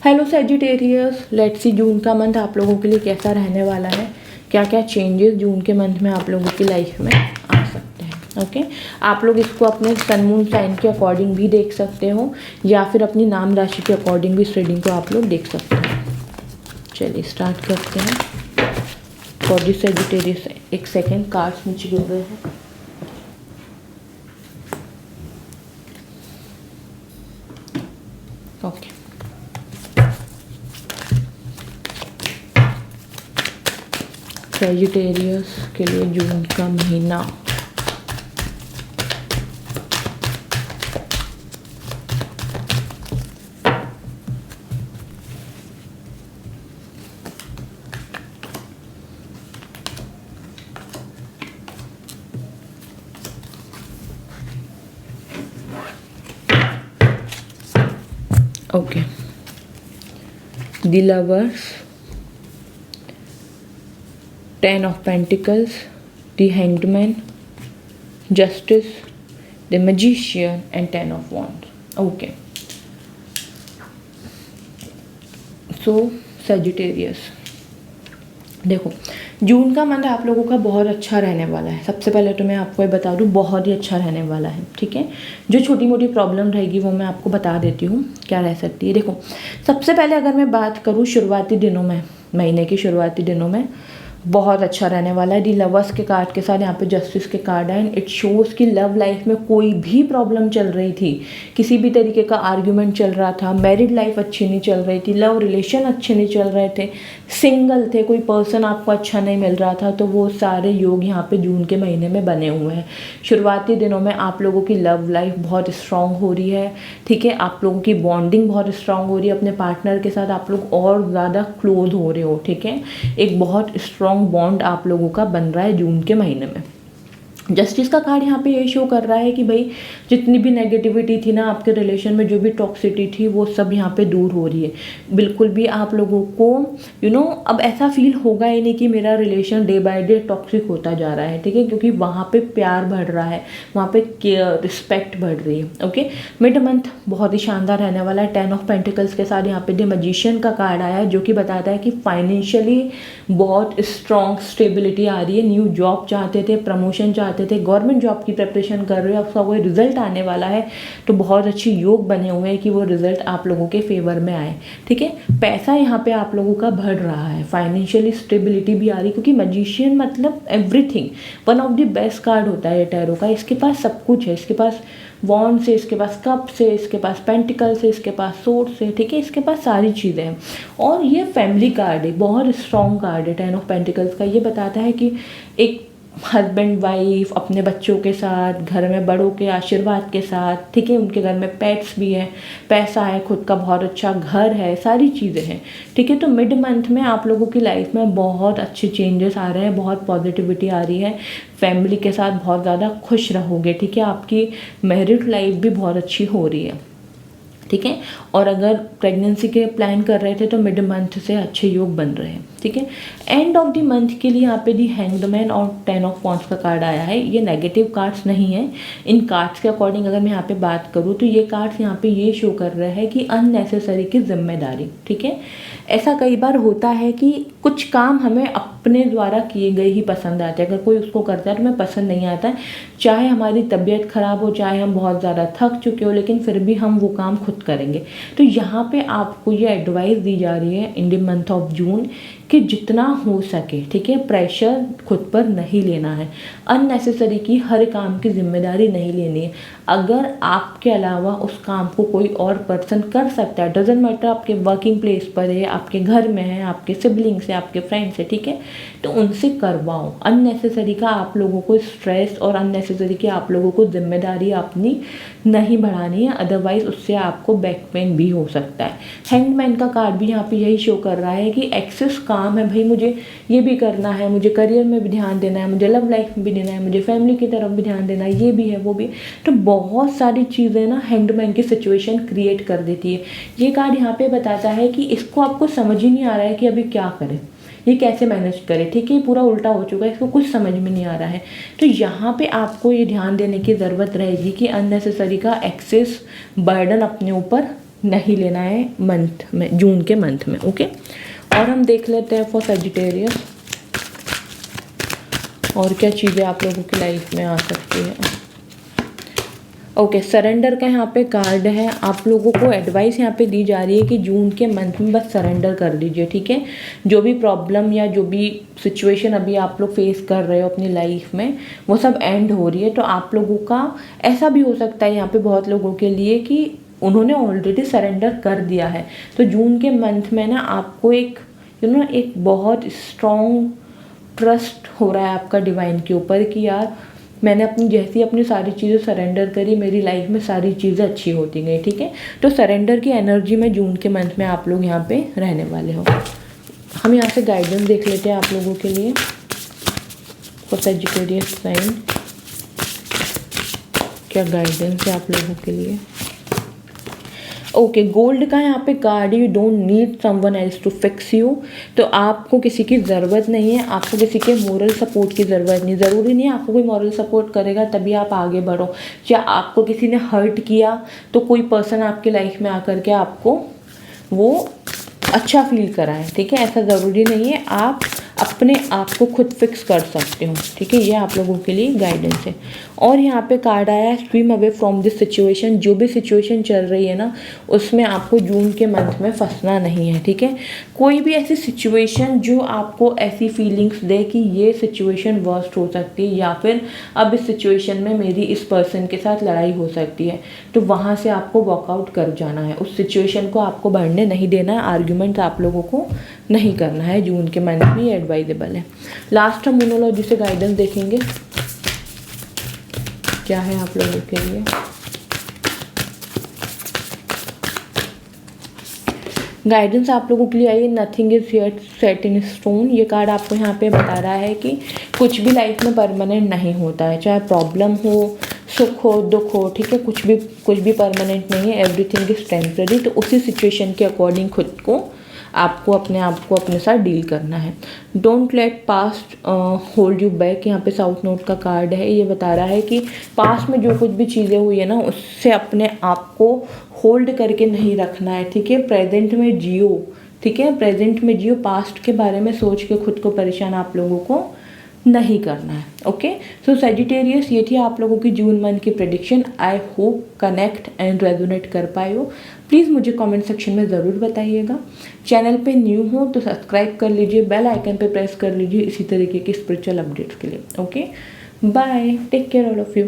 Hello Sagittarius, let's see जून का month आप लोगों के लिए कैसा रहने वाला है। क्या क्या चेंजेस जून के मंथ में आप लोगों की लाइफ में आ सकते हैं। ओके, आप लोग इसको अपने सन मून साइन के अकॉर्डिंग भी देख सकते हो या फिर अपनी नाम राशि के अकॉर्डिंग भी इस रीडिंग को आप लोग देख सकते हो। चलिए स्टार्ट करते हैं। फॉर दिस सेजिटेरियस, एक सेकेंड, कार्ड्स नीचे गिर रहे हैं। ओके, सेजिटेरियस के लिए जून का महीना। Okay, the lovers, 10 of Pentacles, the Hanged, Justice, the Magician and 10 of Wands. Okay, so Sagittarius, देखो जून का मंथ आप लोगों का बहुत अच्छा रहने वाला है। सबसे पहले तो मैं आपको ये बता दूं, बहुत ही अच्छा रहने वाला है। ठीक है, जो छोटी मोटी प्रॉब्लम रहेगी वो मैं आपको बता देती हूँ क्या रह सकती है। देखो सबसे पहले अगर मैं बात करूँ शुरुआती दिनों में, महीने के शुरुआती दिनों में बहुत अच्छा रहने वाला है। दी लवर्स के कार्ड के साथ यहाँ पे जस्टिस के कार्ड है। इट शोज़ कि लव लाइफ में कोई भी प्रॉब्लम चल रही थी, किसी भी तरीके का आर्ग्यूमेंट चल रहा था, मैरिड लाइफ अच्छी नहीं चल रही थी, लव रिलेशन अच्छे नहीं चल रहे थे, सिंगल थे, कोई पर्सन आपको अच्छा नहीं मिल रहा था, तो वो सारे योग यहाँ पे जून के महीने में बने हुए हैं। शुरुआती दिनों में आप लोगों की लव लाइफ बहुत स्ट्रांग हो रही है। ठीक है, आप लोगों की बॉन्डिंग बहुत स्ट्रांग हो रही है। अपने पार्टनर के साथ आप लोग और ज़्यादा क्लोज हो रहे हो। ठीक है, एक बहुत स्ट्रांग बॉन्ड आप लोगों का बन रहा है जून के महीने में। जस्टिस का कार्ड यहाँ पे ये शो कर रहा है कि भाई जितनी भी नेगेटिविटी थी ना आपके रिलेशन में, जो भी टॉक्सिटी थी, वो सब यहाँ पे दूर हो रही है। बिल्कुल भी आप लोगों को अब ऐसा फील होगा ही नहीं कि मेरा relation day by day toxic होता जा रहा है। ठीक है, क्योंकि वहाँ पे प्यार बढ़ रहा है, वहाँ पे केयर, रिस्पेक्ट बढ़ रही है। ओके, मिड मंथ बहुत ही शानदार रहने वाला है। 10 ऑफ पेंटिकल्स के साथ यहाँ पे द मैजिशियन का कार्ड आया है, जो कि बताता है कि फाइनेंशियली बहुत स्ट्रॉन्ग स्टेबिलिटी आ रही है। न्यू जॉब चाहते थे, प्रमोशन चाहते थे, गवर्नमेंट जॉब की प्रिपरेशन कर रहे हो, आपका वो रिजल्ट आने वाला है, तो बहुत अच्छी योग बने हुए हैं कि वो रिजल्ट आप लोगों के फेवर में आए। ठीक है, पैसा यहाँ पे आप लोगों का बढ़ रहा है, फाइनेंशियली स्टेबिलिटी भी आ रही है, क्योंकि मैजिशियन मतलब everything, one of the best card होता है टैरो का। इसके पास सब कुछ है, इसके पास वॉन्ड से, इसके पास कप से, इसके पास पेंटिकल से, इसके पास सोर्ड से। ठीक है, इसके पास सारी चीज़ें हैं। और ये फैमिली कार्ड है, बहुत स्ट्रॉन्ग कार्ड है 10 ऑफ पेंटिकल्स का। ये बताता है कि एक हस्बैंड वाइफ अपने बच्चों के साथ, घर में बड़ों के आशीर्वाद के साथ, ठीक है, उनके घर में पेट्स भी हैं, पैसा है, खुद का बहुत अच्छा घर है, सारी चीज़ें हैं। ठीक है, तो मिड मंथ में आप लोगों की लाइफ में बहुत अच्छे चेंजेस आ रहे हैं, बहुत पॉजिटिविटी आ रही है, फैमिली के साथ बहुत ज़्यादा खुश रहोगे। ठीक है, आपकी मैरिड लाइफ भी बहुत अच्छी हो रही है। ठीक है, और अगर प्रेगनेंसी के प्लान कर रहे थे तो मिड मंथ से अच्छे योग बन रहे हैं। ठीक है, एंड ऑफ द मंथ के लिए यहाँ पे दी हैंग्ड मैन और 10 ऑफ वॉन्ड्स का कार्ड आया है। ये नेगेटिव कार्ड्स नहीं है। इन कार्ड्स के अकॉर्डिंग अगर मैं यहाँ पे बात करूँ तो ये कार्ड्स यहाँ पे ये शो कर रहा है कि अननेसेसरी की जिम्मेदारी। ठीक है, ऐसा कई बार होता है कि कुछ काम हमें अपने द्वारा किए गए ही पसंद आते हैं। अगर कोई उसको करता है तो हमें पसंद नहीं आता है, चाहे हमारी तबीयत खराब हो, चाहे हम बहुत ज़्यादा थक चुके हो, लेकिन फिर भी हम वो काम खुद करेंगे। तो यहाँ पे आपको ये एडवाइस दी जा रही है in the month of June कि जितना हो सके, ठीक है, प्रेशर खुद पर नहीं लेना है, अननेसेसरी की हर काम की जिम्मेदारी नहीं लेनी है। अगर आपके अलावा उस काम को कोई और पर्सन कर सकता है, डजेंट मैटर आपके वर्किंग प्लेस पर है, आपके घर में है, आपके सिबलिंग्स है, आपके फ्रेंड्स है, ठीक है, तो उनसे करवाओ। अननेसेसरी का आप लोगों को स्ट्रेस और अननेसेसरी की आप लोगों को जिम्मेदारी अपनी नहीं बढ़ानी है, अदरवाइज उससे आपको बैक पेन भी हो सकता है। हैंगमैन का कार्ड भी यहाँ पे यही शो कर रहा है कि एक्सेस काम है, भाई मुझे ये भी करना है, मुझे करियर में भी ध्यान देना है, मुझे लव लाइफ में भी देना है, मुझे फैमिली की तरफ भी ध्यान देना है, ये भी है वो भी। तो बहुत सारी चीज़ें ना हैंगमैन की सिचुएशन क्रिएट कर देती है। ये कार्ड यहाँ पे बताता है कि इसको आपको समझ ही नहीं आ रहा है कि अभी क्या करें, ये कैसे मैनेज करे। ठीक है, पूरा उल्टा हो चुका है, इसको कुछ समझ में नहीं आ रहा है। तो यहाँ पे आपको ये ध्यान देने की ज़रूरत रहेगी कि अननेसेसरी का एक्सेस बर्डन अपने ऊपर नहीं लेना है मंथ में, जून के मंथ में। ओके, और हम देख लेते हैं फॉर सजिटेरियस और क्या चीज़ें आप लोगों की लाइफ में आ सकती है। ओके, सरेंडर का यहाँ पे कार्ड है। आप लोगों को एडवाइस यहाँ पे दी जा रही है कि जून के मंथ में बस सरेंडर कर दीजिए, ठीक है। जो भी प्रॉब्लम या जो भी सिचुएशन अभी आप लोग फेस कर रहे हो अपनी लाइफ में, वो सब एंड हो रही है। तो आप लोगों का ऐसा भी हो सकता है यहाँ पे बहुत लोगों के लिए कि उन्होंने ऑलरेडी सरेंडर कर दिया है। तो जून के मंथ में ना आपको एक एक बहुत स्ट्रॉन्ग ट्रस्ट हो रहा है आपका डिवाइन के ऊपर कि यार मैंने अपनी सारी चीज़ें सरेंडर करी, मेरी लाइफ में सारी चीज़ें अच्छी होती गई, ठीक है। तो सरेंडर की एनर्जी में जून के मंथ में आप लोग यहाँ पे रहने वाले हो। हम यहाँ से गाइडेंस देख लेते हैं आप लोगों के लिए फॉर सजिटेरियस साइन। क्या गाइडेंस है आप लोगों के लिए। ओके, गोल्ड का यहाँ पे card, you don't need someone else to fix you. तो आपको किसी की ज़रूरत नहीं है, आपको किसी के मोरल सपोर्ट की ज़रूरत नहीं। ज़रूरी नहीं है आपको कोई मोरल सपोर्ट करेगा तभी आप आगे बढ़ो, या आपको किसी ने हर्ट किया तो कोई पर्सन आपकी लाइफ में आकर के आपको वो अच्छा फील कराए, ठीक है। ऐसा ज़रूरी नहीं है, आप अपने आप को खुद फिक्स कर सकते हो, ठीक है। ये आप लोगों के लिए गाइडेंस है। और यहाँ पे कार्ड आया है swim away from this situation. जो भी सिचुएशन चल रही है ना, उसमें आपको जून के मंथ में फंसना नहीं है, ठीक है। कोई भी ऐसी सिचुएशन जो आपको ऐसी फीलिंग्स दे कि ये सिचुएशन वर्स्ट हो सकती है, या फिर अब इस सिचुएशन में मेरी इस पर्सन के साथ लड़ाई हो सकती है, तो वहाँ से आपको वॉकआउट कर जाना है। उस सिचुएशन को आपको बढ़ने नहीं देना है, आर्ग्यूमेंट आप लोगों को नहीं करना है। जून के मंथ में एडवाइजेबल है। लास्ट हम मोनोलॉजी से गाइडेंस देखेंगे क्या है आप लोगों के लिए। गाइडेंस आप लोगों के लिए आई है, nothing is here set in stone. ये कार्ड आपको यहाँ पे बता रहा है कि कुछ भी लाइफ में परमानेंट नहीं होता है, चाहे प्रॉब्लम हो, सुख हो, दुख हो, ठीक है। कुछ भी परमानेंट नहीं है, एवरीथिंग इज टेम्पररी। तो उसी सिचुएशन के अकॉर्डिंग खुद को आपको अपने साथ डील करना है। Don't let past hold you back. यहाँ पे साउथ नोड का कार्ड है, ये बता रहा है कि पास्ट में जो कुछ भी चीज़ें हुई है ना, उससे अपने आप को होल्ड करके नहीं रखना है, ठीक है। प्रेजेंट में जियो, ठीक है, प्रेजेंट में जियो। पास्ट के बारे में सोच के खुद को परेशान आप लोगों को नहीं करना है। ओके, सो सजिटेरियस, ये थी आप लोगों की जून मंथ की prediction. I hope connect and resonate कर पाए हो। प्लीज़ मुझे कमेंट सेक्शन में ज़रूर बताइएगा। चैनल पे न्यू हो तो सब्सक्राइब कर लीजिए, बेल आइकन पे प्रेस कर लीजिए इसी तरीके की स्पिरिचुअल अपडेट्स के लिए। Okay, bye, take care all of you.